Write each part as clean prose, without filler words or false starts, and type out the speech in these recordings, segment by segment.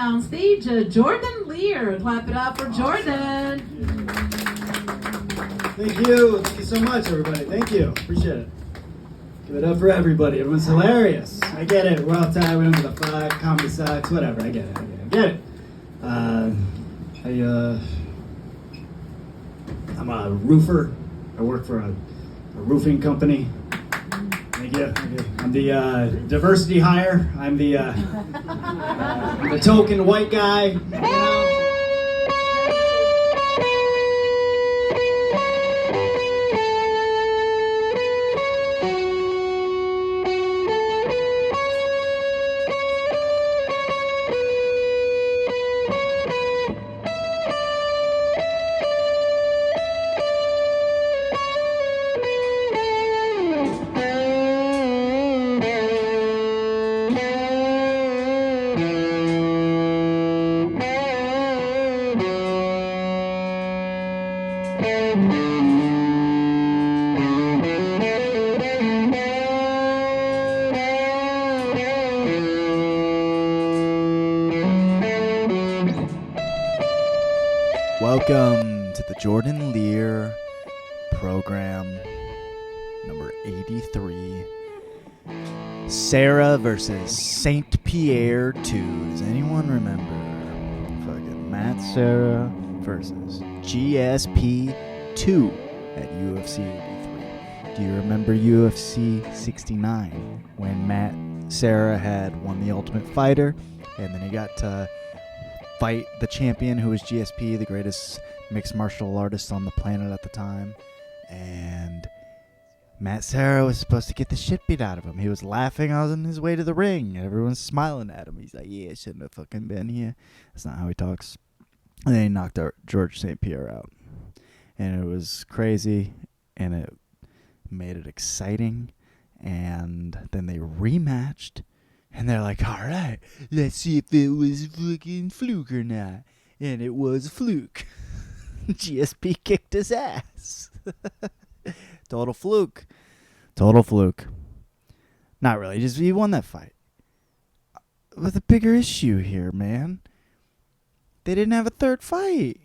on stage Jordan Leer. Clap it up for Jordan. Thank you. Thank you so much, everybody. Thank you. Appreciate it. Give it up for everybody. Everyone's hilarious. I get it. We're all tired. We don't give a fuck. Comedy sucks. Whatever. I get it. I get it. I'm a roofer. I work for a roofing company. Thank you. I'm the diversity hire. I'm the token white guy. You know? Welcome to the Jordan Leer program number 83. Serra versus St. Pierre 2. Does anyone remember? Fucking Matt Serra versus GSP 2 at UFC 83. Do you remember UFC 69 when Matt Serra had won the Ultimate Fighter and then he got to fight the champion who was GSP, the greatest mixed martial artist on the planet at the time, and Matt Serra was supposed to get the shit beat out of him. He was laughing on his way to the ring, and everyone's smiling at him. He's like, yeah, I shouldn't have fucking been here. That's not how he talks. And then he knocked out George St. Pierre out. And it was crazy, and it made it exciting, and then they rematched. And they're like, all right, let's see if it was fucking fluke or not. And it was a fluke. GSP kicked his ass. Total fluke. Total fluke. Not really. Just he won that fight. But the bigger issue here, man, they didn't have a third fight.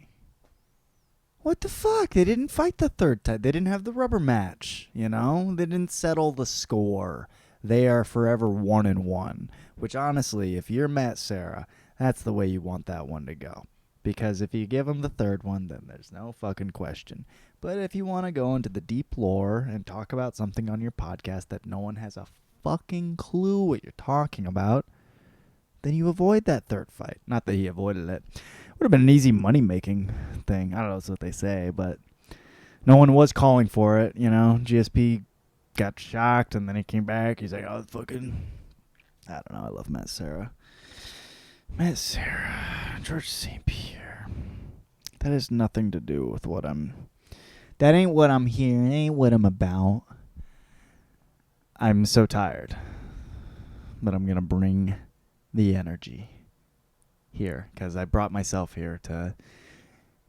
What the fuck? They didn't fight the third time. They didn't have the rubber match, you know? They didn't settle the score. They are forever 1-1, which honestly, if you're Matt Serra, that's the way you want that one to go. Because if you give him the third one, then there's no fucking question. But if you want to go into the deep lore and talk about something on your podcast that no one has a fucking clue what you're talking about, then you avoid that third fight. Not that he avoided it. Would have been an easy money-making thing. I don't know that's what they say, but no one was calling for it, you know. GSP got shocked, and then he came back. He's like, oh, fucking, I don't know. I love Matt Serra. Matt Serra, George St. Pierre. That has nothing to do with what that ain't what I'm here. It ain't what I'm about. I'm so tired. But I'm going to bring the energy here, because I brought myself here to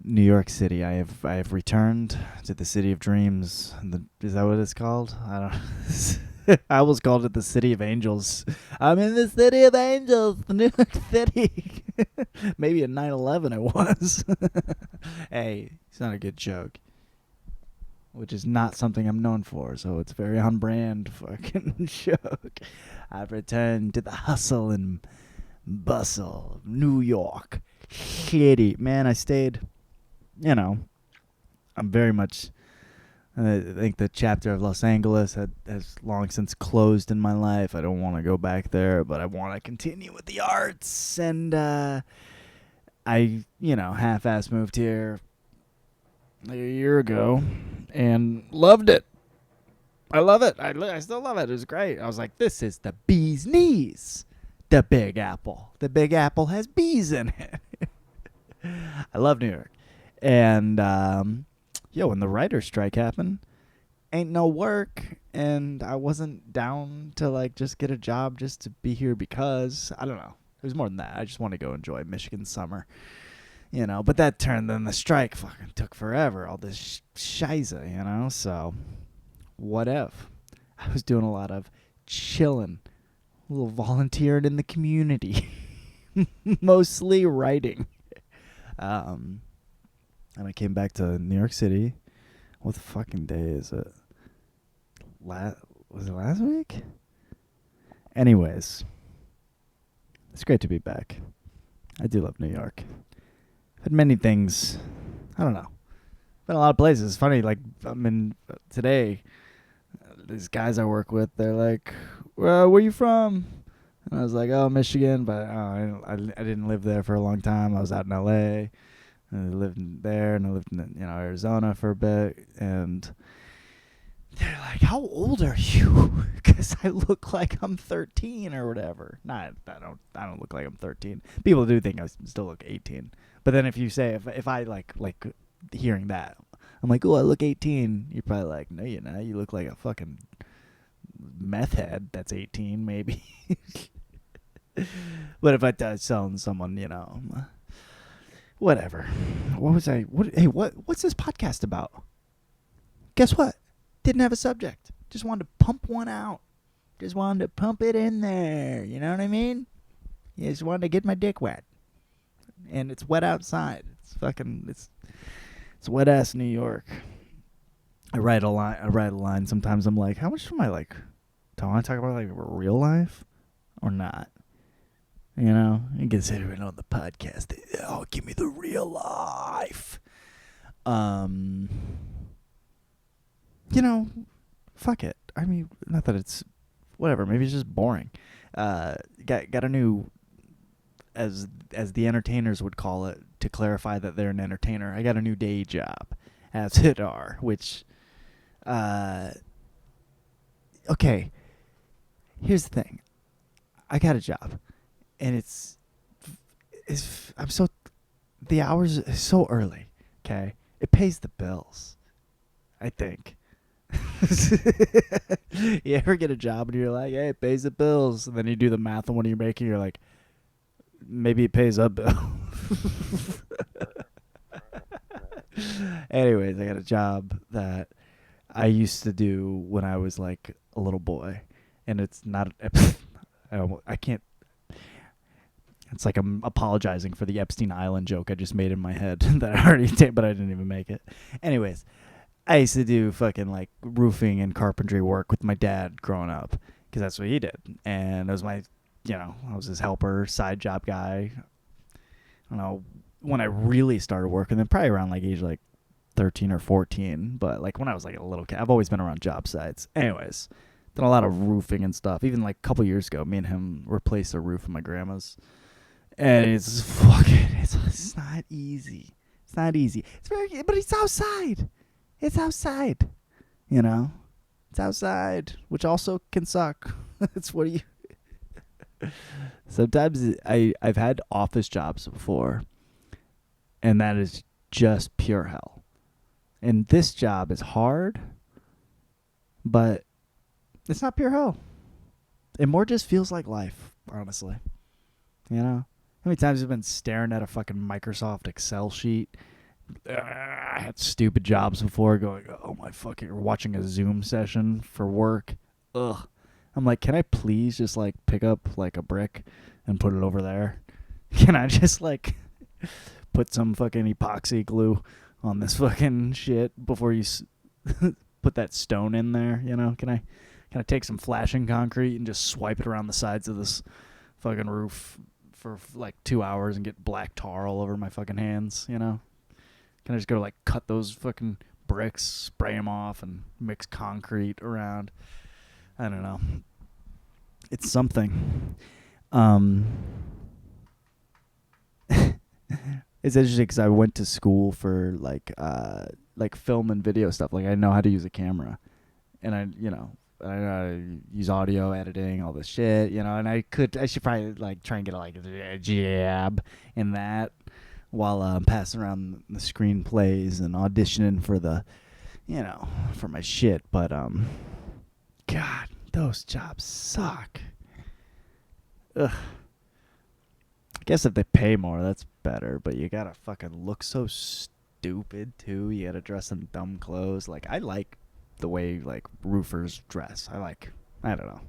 New York City. I have returned to the City of Dreams. Is that what it's called? I don't know. I always called it the City of Angels. I'm in the City of Angels, New York City. Maybe in 9/11 it was. Hey, it's not a good joke. Which is not something I'm known for, so it's very on-brand fucking joke. I've returned to the hustle and bustle of New York City. Man, I stayed... You know, I'm very much, I think the chapter of Los Angeles has long since closed in my life. I don't want to go back there, but I want to continue with the arts. And I, half-ass moved here like a year ago and loved it. I love it. I still love it. It was great. I was like, this is the bee's knees. The Big Apple. The Big Apple has bees in it. I love New York. And, when the writer's strike happened, ain't no work, and I wasn't down to, just get a job just to be here because, I don't know. It was more than that. I just want to go enjoy Michigan summer, But that turned, then the strike fucking took forever, all this shiza, So, what if? I was doing a lot of chilling, a little volunteering in the community. mostly writing. And I came back to New York City. What the fucking day is it? Was it last week? Anyways, it's great to be back. I do love New York. I've had many things. I don't know. Been a lot of places. It's funny, like, today, these guys I work with, they're like, well, where you from? And I was like, oh, Michigan, but I didn't live there for a long time. I was out in L.A., and I lived there, and I lived in Arizona for a bit, and they're like, how old are you? Because I look like I'm 13 or whatever. I don't look like I'm 13. People do think I still look 18. But then if you say, if I like hearing that, I'm like, oh, I look 18. You're probably like, no, you're not. You look like a fucking meth head that's 18, maybe. But if I telling someone, whatever. What's this podcast about? Guess what? Didn't have a subject. Just wanted to pump one out. Just wanted to pump it in there. You know what I mean? You just wanted to get my dick wet. And it's wet outside. It's wet ass New York. I write a line. Sometimes I'm like, how much am I like? Do I want to talk about like real life or not? You consider it on the podcast. Oh, give me the real life. Fuck it. I mean, not that it's whatever. Maybe it's just boring. Got a new, as the entertainers would call it, to clarify that they're an entertainer. I got a new day job as Hidar, which, okay. Here's the thing. I got a job, and the hours is so early. Okay, it pays the bills, I think. You ever get a job and you're like, hey, it pays the bills, and then you do the math on what you're making, you're like, maybe it pays a bill. Anyways, I got a job that I used to do when I was like a little boy, and it's not I can't. It's like I'm apologizing for the Epstein Island joke I just made in my head that I already did, but I didn't even make it. Anyways, I used to do fucking like roofing and carpentry work with my dad growing up, because that's what he did. And it was I was his helper, side job guy. I don't know when I really started working, then probably around like age like 13 or 14. But like when I was like a little kid, I've always been around job sites. Anyways, done a lot of roofing and stuff. Even like a couple years ago, me and him replaced a roof of my grandma's. And it's not easy. It's not easy. But it's outside. It's outside. It's outside, which also can suck. It's what do you... Sometimes I've had office jobs before, and that is just pure hell. And this job is hard, but it's not pure hell. It more just feels like life, honestly. How many times have I been staring at a fucking Microsoft Excel sheet? I had stupid jobs before going, oh my fucking, or watching a Zoom session for work. Ugh. I'm like, can I please just like pick up like a brick and put it over there? Can I just like put some fucking epoxy glue on this fucking shit before you put that stone in there? Can I take some flashing concrete and just swipe it around the sides of this fucking roof for like 2 hours and get black tar all over my fucking hands? Can I just go like cut those fucking bricks, spray them off, and mix concrete around? I don't know. It's something. It's interesting because I went to school for like film and video stuff. Like I know how to use a camera, and I know how to use audio editing, all this shit. And I should probably like try and get a jab in that while I'm passing around the screenplays and auditioning for for my shit. But God, those jobs suck. Ugh. I guess if they pay more, that's better. But you gotta fucking look so stupid too. You gotta dress in dumb clothes. Like I like the way like roofers dress. I don't know.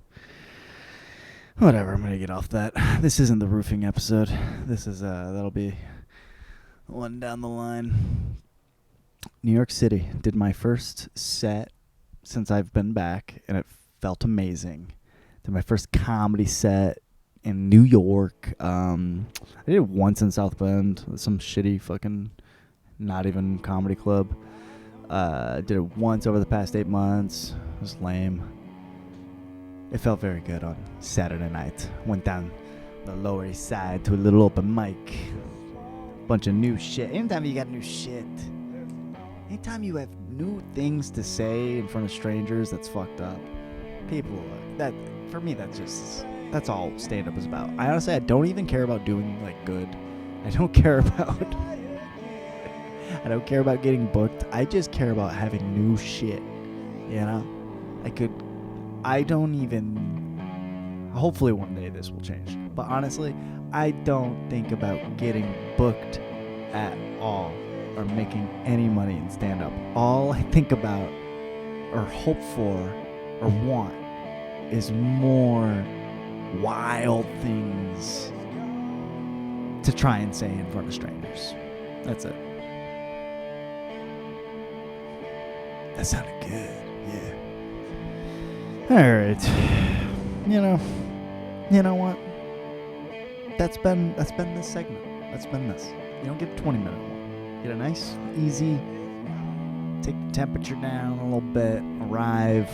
Whatever, I'm gonna get off that. This isn't the roofing episode. This is that'll be one down the line. New York City did my first set since I've been back, and it felt amazing. Did my first comedy set in New York. I did it once in South Bend, some shitty fucking not even comedy club. Did it once over the past 8 months. It was lame. It felt very good on Saturday night. Went down the Lower East Side to a little open mic. Bunch of new shit. Anytime you got new shit, anytime you have new things to say in front of strangers, that's fucked up. People, that for me, that's all stand-up is about. I don't even care about doing like good. I don't care about getting booked. I just care about having new shit. You know, hopefully one day this will change. But honestly, I don't think about getting booked at all or making any money in stand-up. All I think about or hope for or want is more wild things to try and say in front of strangers. That's it. That sounded good. Yeah. Alright. You know what? That's been this segment. That's been this. You don't get a 20-minute one. Get a nice, easy, take the temperature down a little bit, arrive.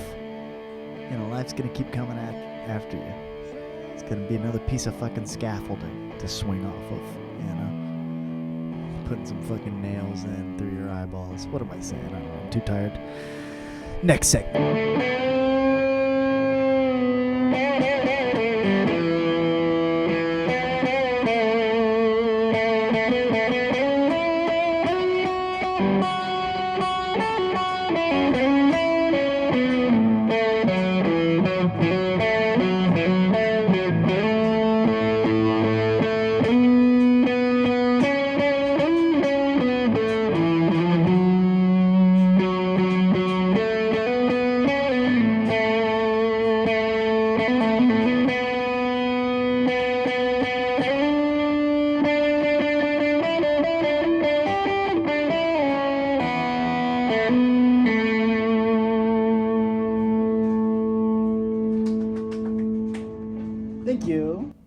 You know, life's gonna keep coming after you. It's gonna be another piece of fucking scaffolding to swing off of, you know? Putting some fucking nails in through your eyeballs. What am I saying? I don't know. I'm too tired. Next segment.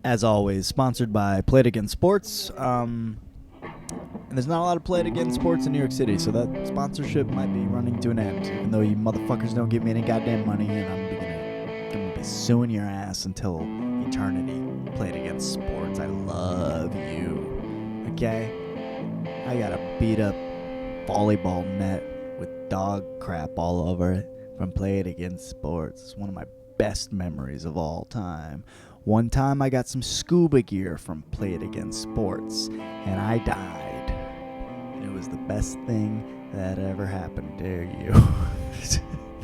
As always, sponsored by Play It Again Sports. And there's not a lot of Play It Again Sports in New York City, so that sponsorship might be running to an end. Even though you motherfuckers don't give me any goddamn money, and I'm gonna be suing your ass until eternity. Play It Again Sports. I love you. Okay? I got a beat up volleyball net with dog crap all over it from Play It Again Sports. It's one of my best memories of all time. One time I got some scuba gear from Play It Again Sports, and I died. And it was the best thing that ever happened to you.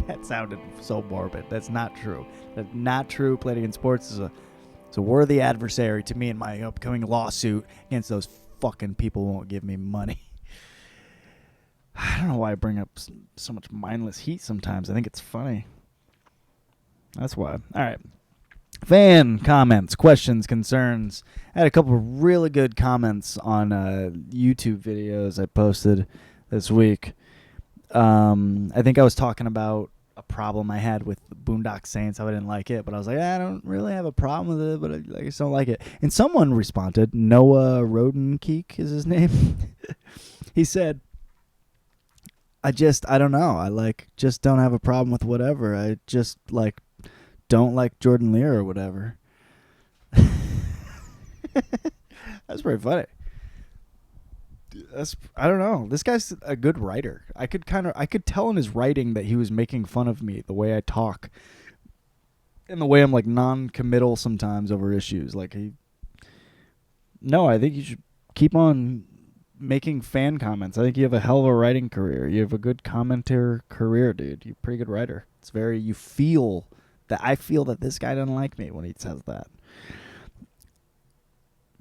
That sounded so morbid. That's not true. That's not true. Play It Again Sports is a worthy adversary to me in my upcoming lawsuit against those fucking people who won't give me money. I don't know why I bring up so much mindless heat sometimes. I think it's funny. That's why. All right. Fan comments, questions, concerns. I had a couple of really good comments on YouTube videos I posted this week. I think I was talking about a problem I had with Boondock Saints, how I didn't like it, but I was like, I don't really have a problem with it, but I just don't like it. And someone responded, Noah Rodenkeek is his name. He said, I don't know. I just don't have a problem with whatever. I just don't like Jordan Leer or whatever. That's pretty funny. I don't know. This guy's a good writer. I could tell in his writing that he was making fun of me, the way I talk, and the way I'm non-committal sometimes over issues. No, I think you should keep on making fan comments. I think you have a hell of a writing career. You have a good commenter career, dude. You're a pretty good writer. I feel that this guy doesn't like me when he says that.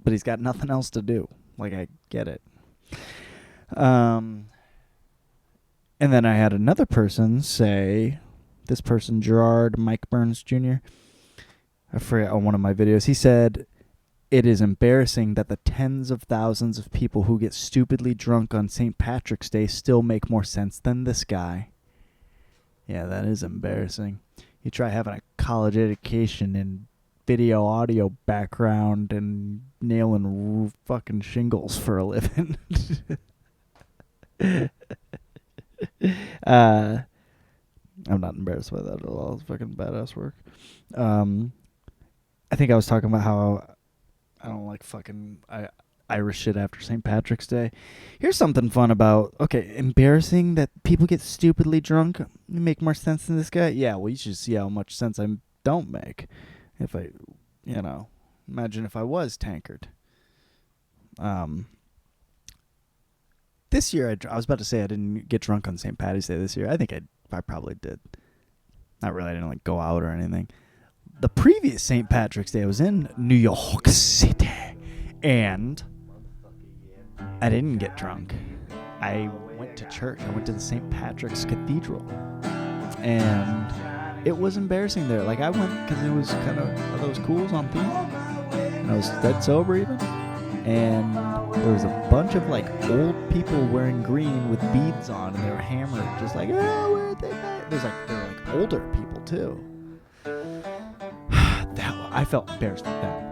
But he's got nothing else to do. I get it. And then I had another person say, this person, Gerard Mike Burns Jr., I forget on one of my videos. He said, "It is embarrassing that the tens of thousands of people who get stupidly drunk on St. Patrick's Day still make more sense than this guy." Yeah, that is embarrassing. You try having a college education and video audio background and nailing fucking shingles for a living. I'm not embarrassed by that at all. It's fucking badass work. I think I was talking about how I don't like fucking Irish shit after St. Patrick's Day. Here's something fun about, okay, embarrassing that people get stupidly drunk. You make more sense than this guy? Yeah, well, you should see how much sense I don't make. If I, imagine if I was tankard. This year, I was about to say I didn't get drunk on St. Patty's Day this year. I think I probably did. Not really. I didn't like go out or anything. The previous St. Patrick's Day, I was in New York City, and I didn't get drunk. I went to church. I went to the St. Patrick's Cathedral, and it was embarrassing there. Like, I went because it was kind of those cools on theme, and I was dead sober even. And there was a bunch of like old people wearing green with beads on, and they were hammered, just like, oh, where are they back? They were like older people too. I felt embarrassed with them,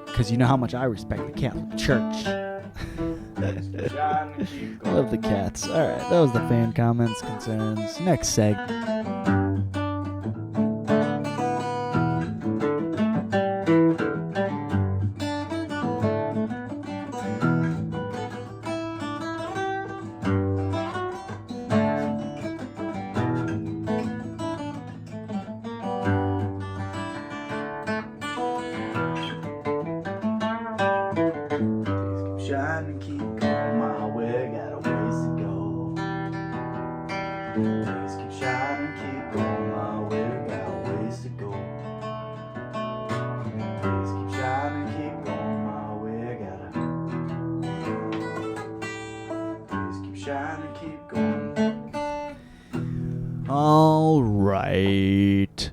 because you know how much I respect the Catholic Church. I love the cats. All right, that was the fan comments, concerns. Next seg. Shine and keep going my way, got a ways to go. Please keep shining, keep going my way, got a ways to go. Please keep shining, keep going my way, please keep shining, keep going. All right.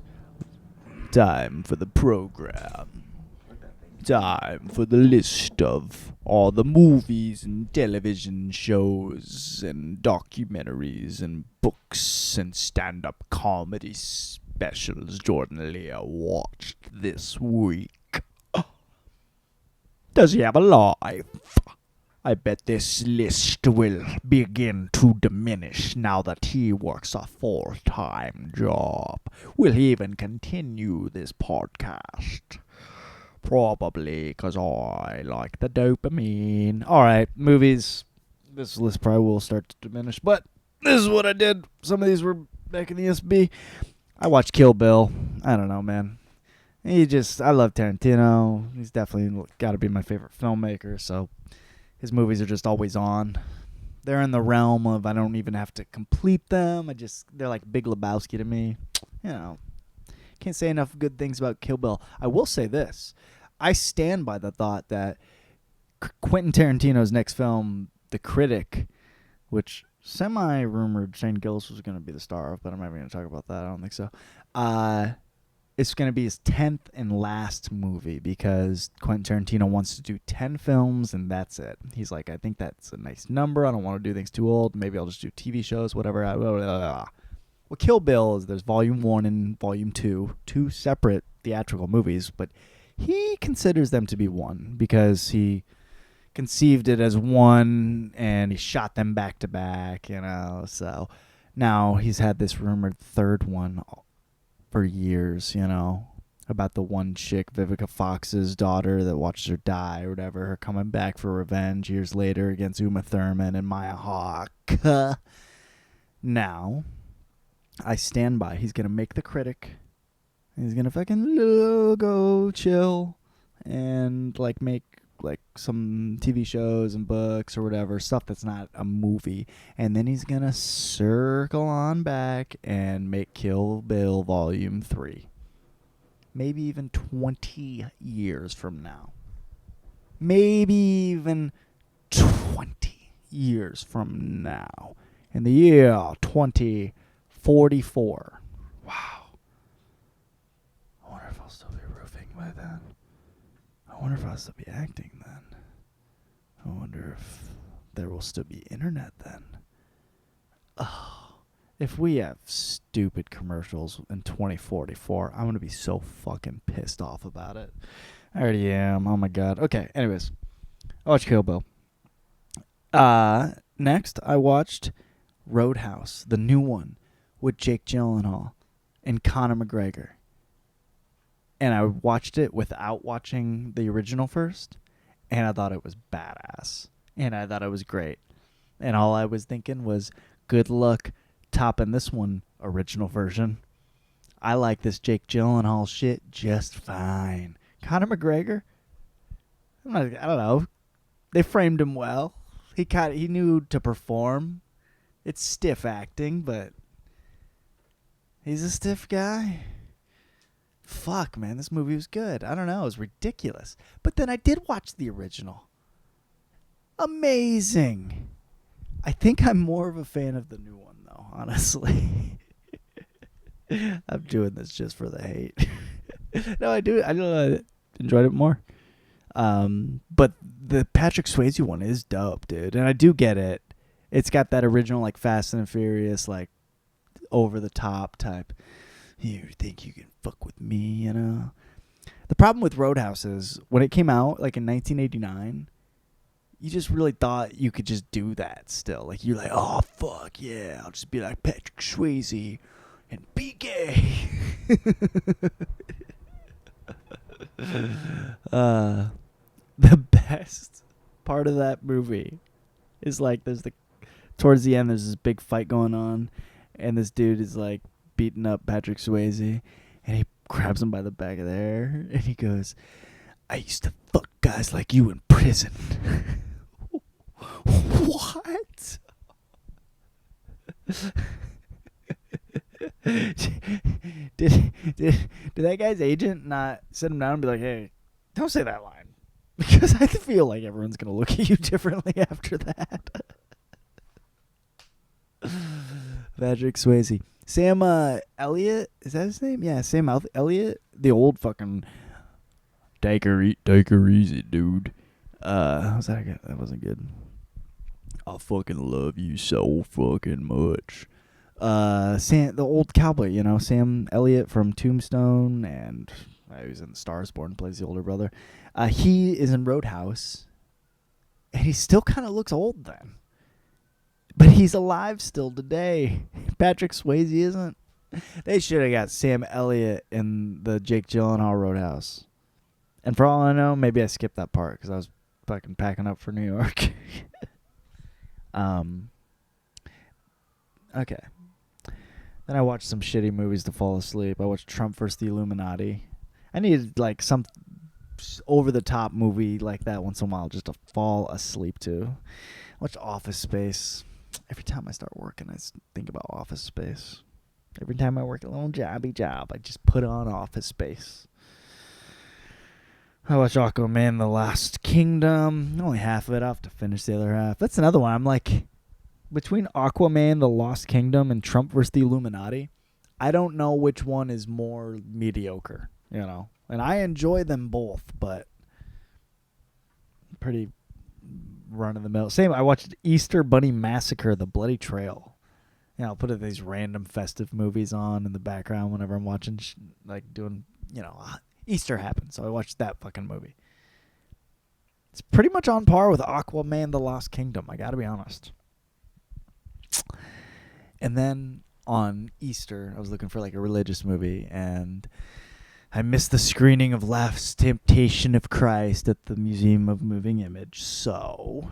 Time for the program. Time for the list of all the movies and television shows and documentaries and books and stand-up comedy specials Jordan Leer watched this week. Does he have a life? I bet this list will begin to diminish now that he works a full-time job. Will he even continue this podcast? Probably, because I like the dopamine. Alright, movies. This list probably will start to diminish, but this is what I did. Some of these were back in the SB. I watched Kill Bill. I don't know, man. I love Tarantino. He's definitely got to be my favorite filmmaker, so his movies are just always on. They're in the realm of I don't even have to complete them. They're like Big Lebowski to me. Can't say enough good things about Kill Bill. I will say this. I stand by the thought that Quentin Tarantino's next film, The Critic, which semi-rumored Shane Gillis was going to be the star of, but I'm not even going to talk about that. I don't think so. It's going to be his 10th and last movie, because Quentin Tarantino wants to do 10 films, and that's it. He's like, I think that's a nice number. I don't want to do things too old. Maybe I'll just do TV shows, whatever. Well, Kill Bill is there's Volume 1 and Volume 2, two separate theatrical movies, but he considers them to be one because he conceived it as one and he shot them back to back, so now he's had this rumored third one for years, about the one chick, Vivica Fox's daughter that watches her die or whatever, her coming back for revenge years later against Uma Thurman and Maya Hawke. Now, I stand by. He's going to make The Critic. He's going to fucking go chill and make some TV shows and books or whatever, stuff that's not a movie. And then he's going to circle on back and make Kill Bill Volume 3. Maybe even 20 years from now. Maybe even 20 years from now. In the year 2044. Wow. I wonder if I'll still be roofing. by then. I wonder if I'll still be acting then. I wonder if there will still be internet then. Oh, if we have stupid commercials in 2044, I'm going to be so fucking pissed off about it. I already am. Oh my god. Okay, anyways. I watched Kill Bill. Next, I watched Roadhouse, the new one, with Jake Gyllenhaal and Conor McGregor. And I watched it without watching the original first, and I thought it was badass. And I thought it was great. And all I was thinking was, good luck topping this one original version. I like this Jake Gyllenhaal shit just fine. Conor McGregor, I don't know. They framed him well. He knew to perform. It's stiff acting, but he's a stiff guy. Fuck, man, this movie was good. I don't know, it was ridiculous. But then I did watch the original. Amazing. I think I'm more of a fan of the new one, though, honestly. I'm doing this just for the hate. No, I do. I don't know. I enjoyed it more. But the Patrick Swayze one is dope, dude. And I do get it. It's got that original, like, Fast and Furious, like, over-the-top type. You think you can fuck with me, you know? The problem with Roadhouse is, when it came out, like, in 1989, you just really thought you could just do that still. Like, you're like, oh, fuck, yeah, I'll just be like Patrick Swayze and be gay. The best part of that movie is, like, towards the end, there's this big fight going on, and this dude is, like, beating up Patrick Swayze, and he grabs him by the back of the hair, and he goes, I used to fuck guys like you in prison. What? did that guy's agent not sit him down and be like, hey, don't say that line? Because I feel like everyone's going to look at you differently after that. Patrick Swayze. Sam Elliott, is that his name? Yeah, Sam Elliott, the old fucking take her easy, dude. Was that good? That wasn't good. I fucking love you so fucking much. The old cowboy, you know, Sam Elliott from Tombstone, and he was in Stars Born, plays the older brother. He is in Roadhouse, and he still kind of looks old then. But he's alive still today. Patrick Swayze isn't. They should have got Sam Elliott in the Jake Gyllenhaal Roadhouse. And for all I know, maybe I skipped that part because I was fucking packing up for New York. Okay. Then I watched some shitty movies to fall asleep. I watched Trump vs. the Illuminati. I needed, like, some over-the-top movie like that once in a while just to fall asleep to. I watched Office Space. Every time I start working, I think about Office Space. Every time I work a little jobby job, I just put on Office Space. I watched Aquaman The Lost Kingdom. Only half of it. I'll have to finish the other half. That's another one. I'm like, between Aquaman The Lost Kingdom and Trump vs. the Illuminati, I don't know which one is more mediocre, you know. And I enjoy them both, but pretty run-of-the-mill. Same, I watched Easter Bunny Massacre, The Bloody Trail. You know, I'll put these random festive movies on in the background whenever I'm watching, like, doing, you know, Easter happened, so I watched that fucking movie. It's pretty much on par with Aquaman The Lost Kingdom, I gotta be honest. And then on Easter, I was looking for, like, a religious movie, and I missed the screening of Last Temptation of Christ at the Museum of Moving Image, so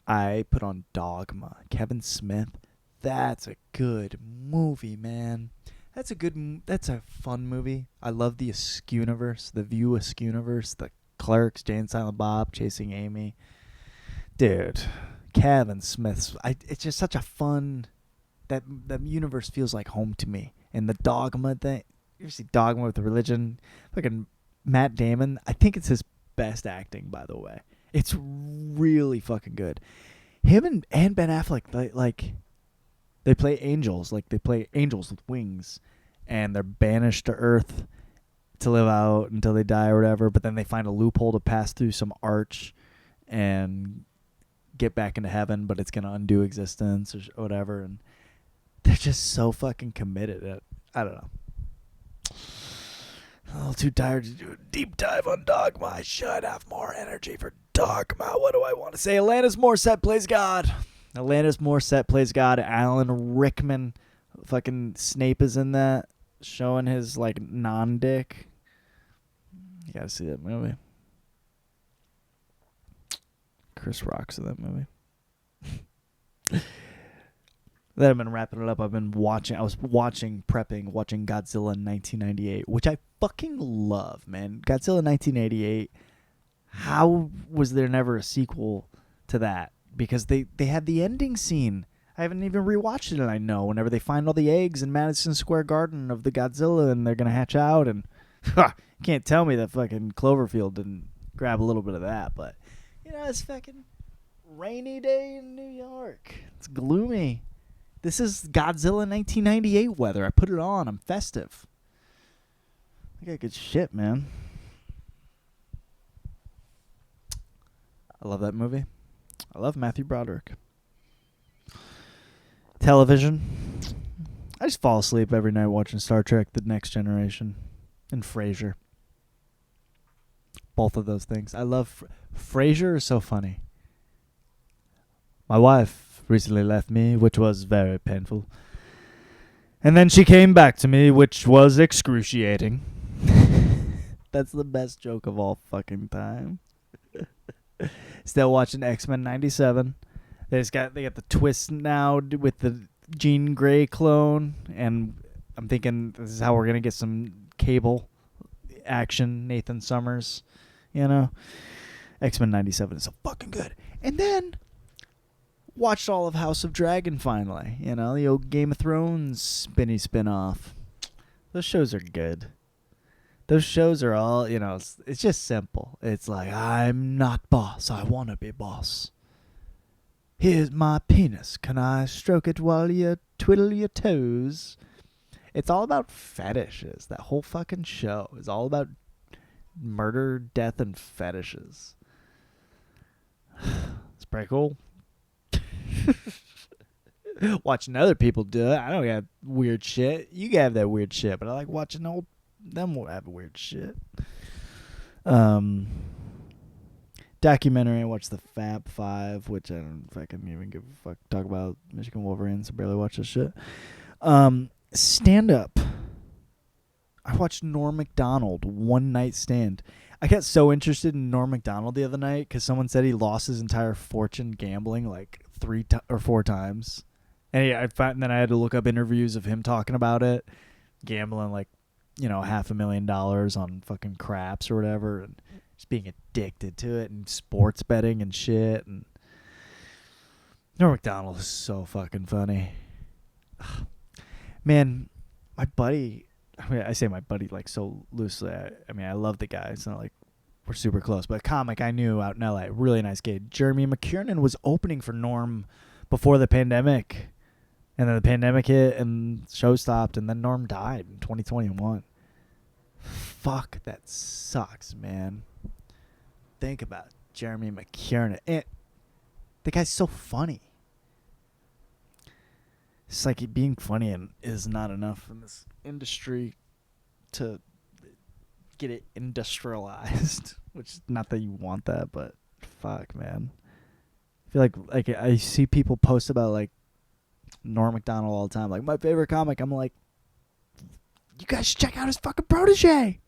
I put on Dogma. Kevin Smith. That's a good movie, man. That's a fun movie. I love the Askewniverse, the View Askewniverse, the Clerks, Jay and Silent Bob, Chasing Amy. Dude, Kevin Smith's. It's just such a fun. That universe feels like home to me. And the Dogma thing. You see Dogma with the religion. Fucking Matt Damon. I think it's his best acting, by the way. It's really fucking good. Him and Ben Affleck, they play angels. Like, they play angels with wings. And they're banished to Earth to live out until they die or whatever, but then they find a loophole to pass through some arch and get back into heaven, but it's going to undo existence or whatever. And they're just so fucking committed. I don't know. A little too tired to do a deep dive on Dogma. I should have more energy for Dogma. What do I want to say? Alanis Morissette plays God. Alanis Morissette plays God. Alan Rickman, fucking Snape, is in that, showing his like non-dick. You gotta see that movie. Chris Rock's in that movie. Then I've been wrapping it up. I was watching Godzilla in 1998, which I fucking love, man. Godzilla 1988. How was there never a sequel to that? Because they had the ending scene. I haven't even rewatched it, and I know whenever they find all the eggs in Madison Square Garden of the Godzilla and they're gonna hatch out, and you can't tell me that fucking Cloverfield didn't grab a little bit of that. But it's fucking rainy day in New York. It's gloomy. This is Godzilla 1998 weather. I put it on. I'm festive. I got good shit, man. I love that movie. I love Matthew Broderick. Television. I just fall asleep every night watching Star Trek: The Next Generation and Frasier. Both of those things. I love Frasier is so funny. My wife recently left me, which was very painful. And then she came back to me, which was excruciating. That's the best joke of all fucking time. Still watching X-Men 97. They got the twist now with the Jean Grey clone, and I'm thinking this is how we're gonna get some cable action. Nathan Summers, X-Men 97 is so fucking good. And then watched all of House of Dragon finally. The old Game of Thrones spin-off. Those shows are good. Those shows are all, it's just simple. It's like, I'm not boss. I want to be boss. Here's my penis. Can I stroke it while you twiddle your toes? It's all about fetishes. That whole fucking show is all about murder, death, and fetishes. It's pretty cool. Watching other people do it. I don't have weird shit. You can have that weird shit, but I like watching them have weird shit. Documentary. I watched the Fab Five, which I don't fucking even give a fuck. Talk about Michigan Wolverines. I barely watch this shit. Stand up. I watched Norm Macdonald, One Night Stand. I got so interested in Norm Macdonald the other night because someone said he lost his entire fortune gambling like 3 or 4 times. And then I had to look up interviews of him talking about it, gambling like, $500,000 on fucking craps or whatever, and just being addicted to it, and sports betting and shit. And Norm Macdonald is so fucking funny. Man, my buddy, I say my buddy like so loosely. I love the guy. It's not like we're super close, but a comic I knew out in LA, really nice kid. Jeremy McKiernan was opening for Norm before the pandemic. And then the pandemic hit and the show stopped, and then Norm died in 2021. Fuck, that sucks, man. Think about Jeremy McKiernan. The guy's so funny. It's like being funny is not enough in this industry to get it industrialized. Which, not that you want that, but fuck, man. I feel like I see people post about like Norm Macdonald all the time, like my favorite comic. I'm like, you guys should check out his fucking protege.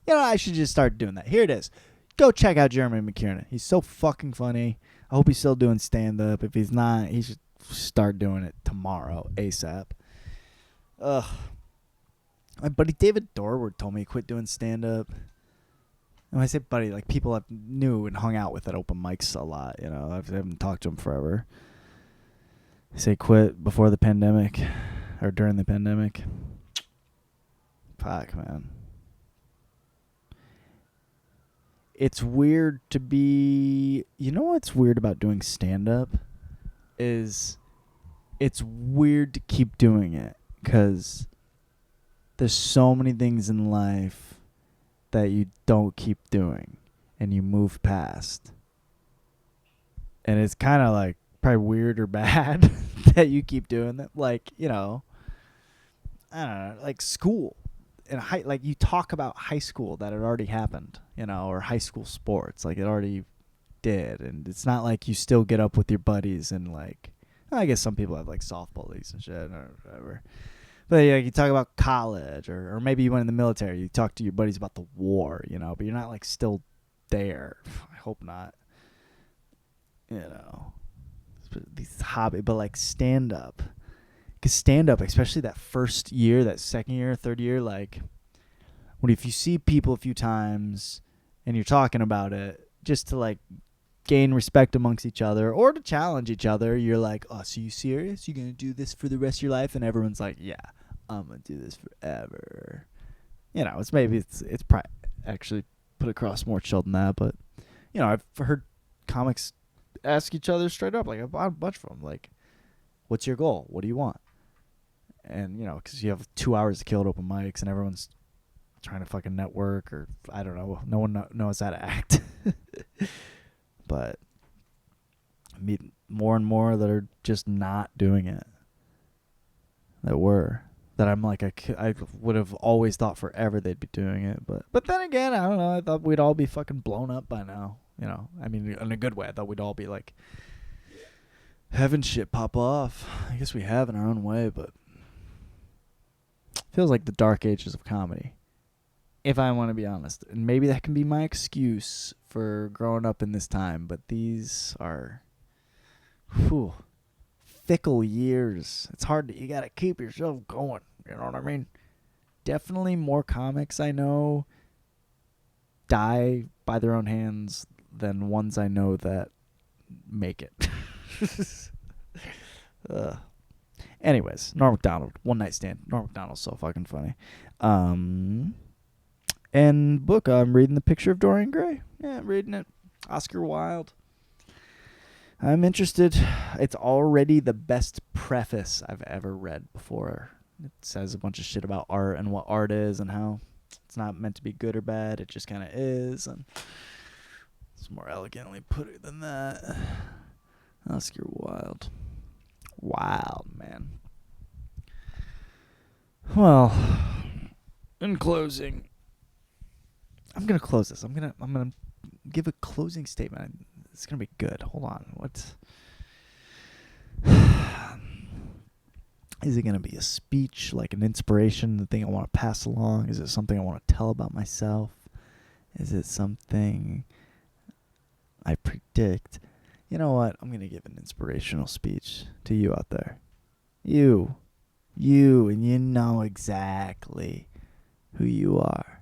I should just start doing that. Here it is. Go check out Jeremy McKiernan. He's so fucking funny. I hope he's still doing stand-up. If he's not, he should start doing it tomorrow, ASAP. Ugh. My buddy David Dorward told me he quit doing stand-up. And when I say buddy, like people I knew and hung out with at open mics a lot. I haven't talked to him forever. He said quit before the pandemic or during the pandemic. Fuck, man. It's weird to be... what's weird about doing stand-up? Is it's weird to keep doing it because there's so many things in life that you don't keep doing and you move past. And it's kind of like probably weird or bad that you keep doing that. Like, you know, I don't know, like school. Like you talk about high school that it already happened, you know, or high school sports, like it already did. And it's not like you still get up with your buddies and like, I guess some people have like softball leagues and shit or whatever. But yeah, you talk about college or maybe you went in the military. You talk to your buddies about the war, you know, but you're not like still there. I hope not. You know, these hobby, but like stand up. Because stand up, especially that first year, that second year, third year, like if you see people a few times and you're talking about it, just to like gain respect amongst each other or to challenge each other, you're like, oh, so you serious? You gonna do this for the rest of your life? And everyone's like, yeah, I'm gonna do this forever. You know, it's probably actually put across more chill than that, but you know, I've heard comics ask each other straight up, like a bunch of them, like, what's your goal? What do you want? And you know, because you have 2 hours to kill at open mics and everyone's trying to fucking network, or I don't know, no one knows how to act. But I meet more and more that are just not doing it. That I'm like, I would have always thought forever they'd be doing it. But then again, I don't know. I thought we'd all be fucking blown up by now. You know, I mean, in a good way. I thought we'd all be like having shit pop off. I guess we have in our own way, but it feels like the dark ages of comedy, if I want to be honest. And maybe that can be my excuse for growing up in this time, but these are fickle years. It's hard you gotta keep yourself going, you know what I mean? Definitely more comics I know die by their own hands than ones I know that make it. Anyways, Norm Macdonald, One Night Stand. Norm Macdonald's so fucking funny. And book, I'm reading The Picture of Dorian Gray. Yeah, I'm reading it. Oscar Wilde. I'm interested. It's already the best preface I've ever read before. It says a bunch of shit about art and what art is and how it's not meant to be good or bad. It just kind of is. And it's more elegantly put it than that. Oscar Wilde. Wild, man. Well, in closing, I'm gonna close this. I'm gonna give a closing statement. It's gonna be good. Hold on. What is it gonna be? A speech, like an inspiration, the thing I want to pass along? Is it something I want to tell about myself? Is it something I predict? You know what? I'm gonna give an inspirational speech to you out there. You, and you know exactly who you are.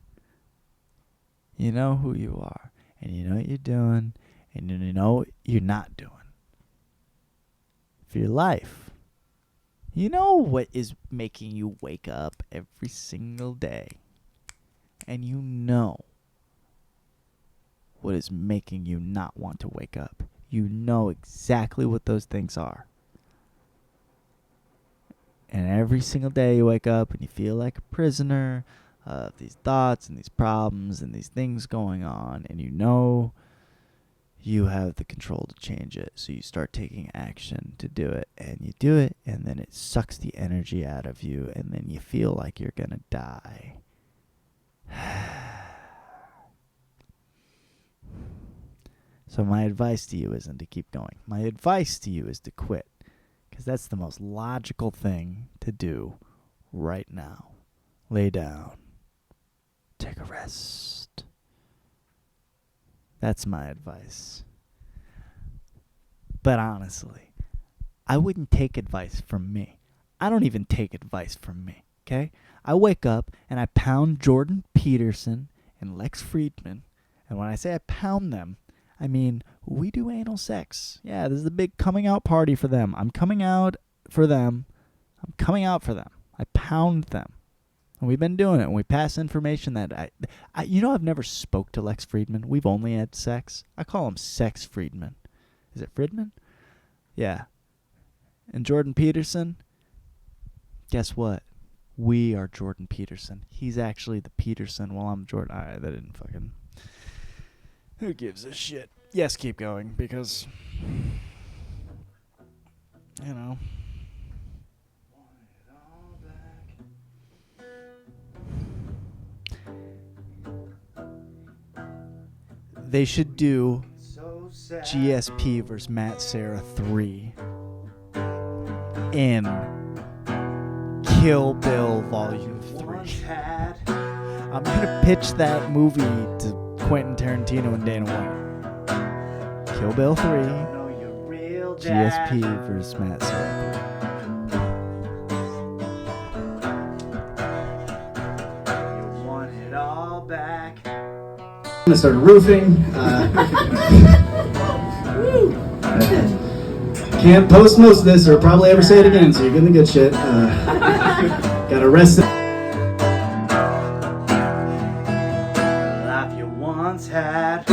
You know who you are, and you know what you're doing, and you know what you're not doing for your life. You know what is making you wake up every single day, and you know what is making you not want to wake up. You know exactly what those things are. And every single day you wake up and you feel like a prisoner of these thoughts and these problems and these things going on, and you know you have the control to change it. So you start taking action to do it, and you do it, and then it sucks the energy out of you, and then you feel like you're gonna die. So my advice to you isn't to keep going. My advice to you is to quit, because that's the most logical thing to do right now. Lay down. Take a rest. That's my advice. But honestly, I wouldn't take advice from me. I don't even take advice from me, okay? I wake up and I pound Jordan Peterson and Lex Friedman. And when I say I pound them, I mean we do anal sex. Yeah, this is a big coming out party for them. I'm coming out for them. I pound them. And we've been doing it. And we pass information that I've never spoke to Lex Friedman. We've only had sex. I call him Sex Friedman. Is it Friedman? Yeah. And Jordan Peterson, guess what? We are Jordan Peterson. He's actually the Peterson while I'm Jordan. That didn't fucking... Who gives a shit? Yes, keep going, because... You know... They should do GSP versus Matt Serra 3 in Kill Bill Volume 3. I'm gonna pitch that movie to Quentin Tarantino and Dana White. Kill Bill 3, GSP versus Matt Serra 3. You want it all back. I'm gonna start roofing. Can't post most of this or probably ever say it again, so you're getting the good shit. Got arrested. Life you once had.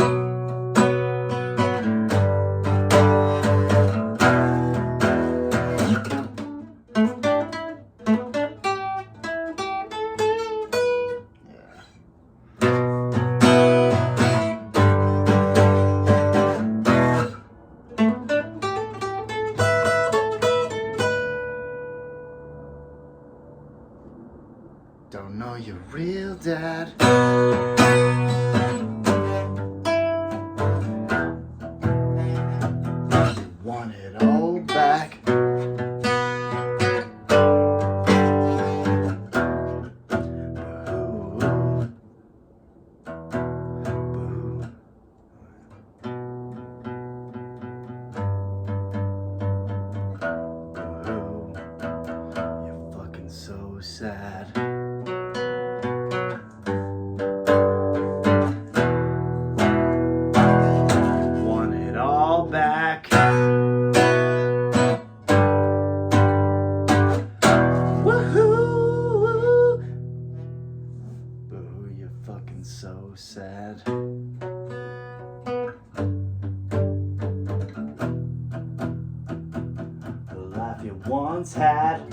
Don't know your real dad. You want it all back. You're fucking so sad. Back. Woohoo! Boo, you're fucking so sad. The life you once had.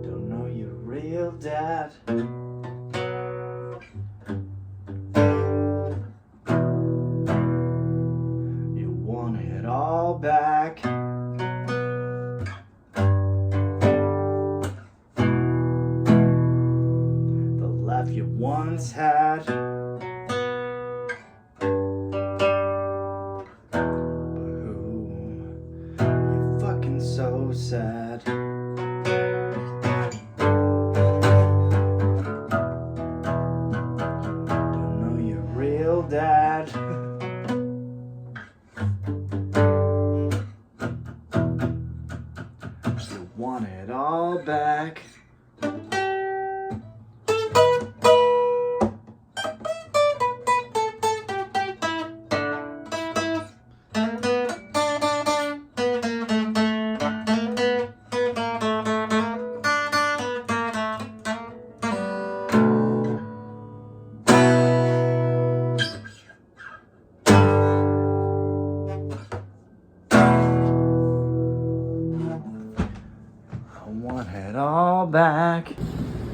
Don't know your real dad. All back. The life you once had. Boo, you're fucking so sad. Don't know your real dad. Want it all back. Want it all back.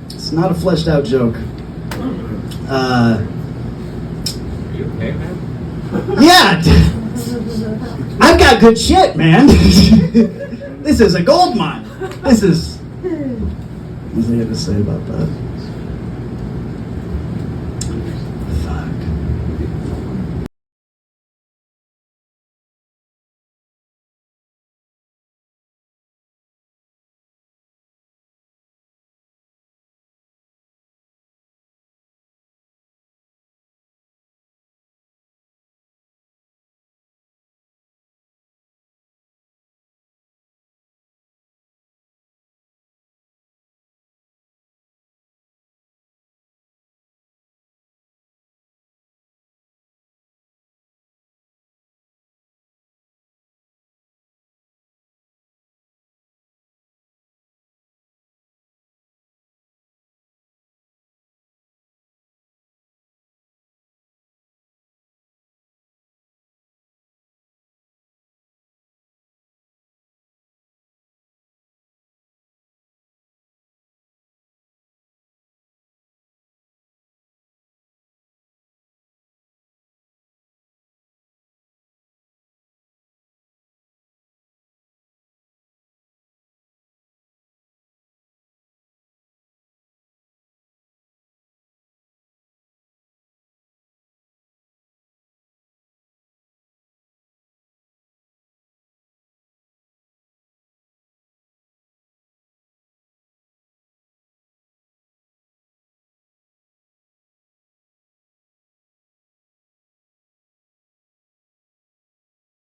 It's not a fleshed out joke. Are you okay, man? Yeah! I've got good shit, man. This is a gold mine. This is... What was I going to say about that?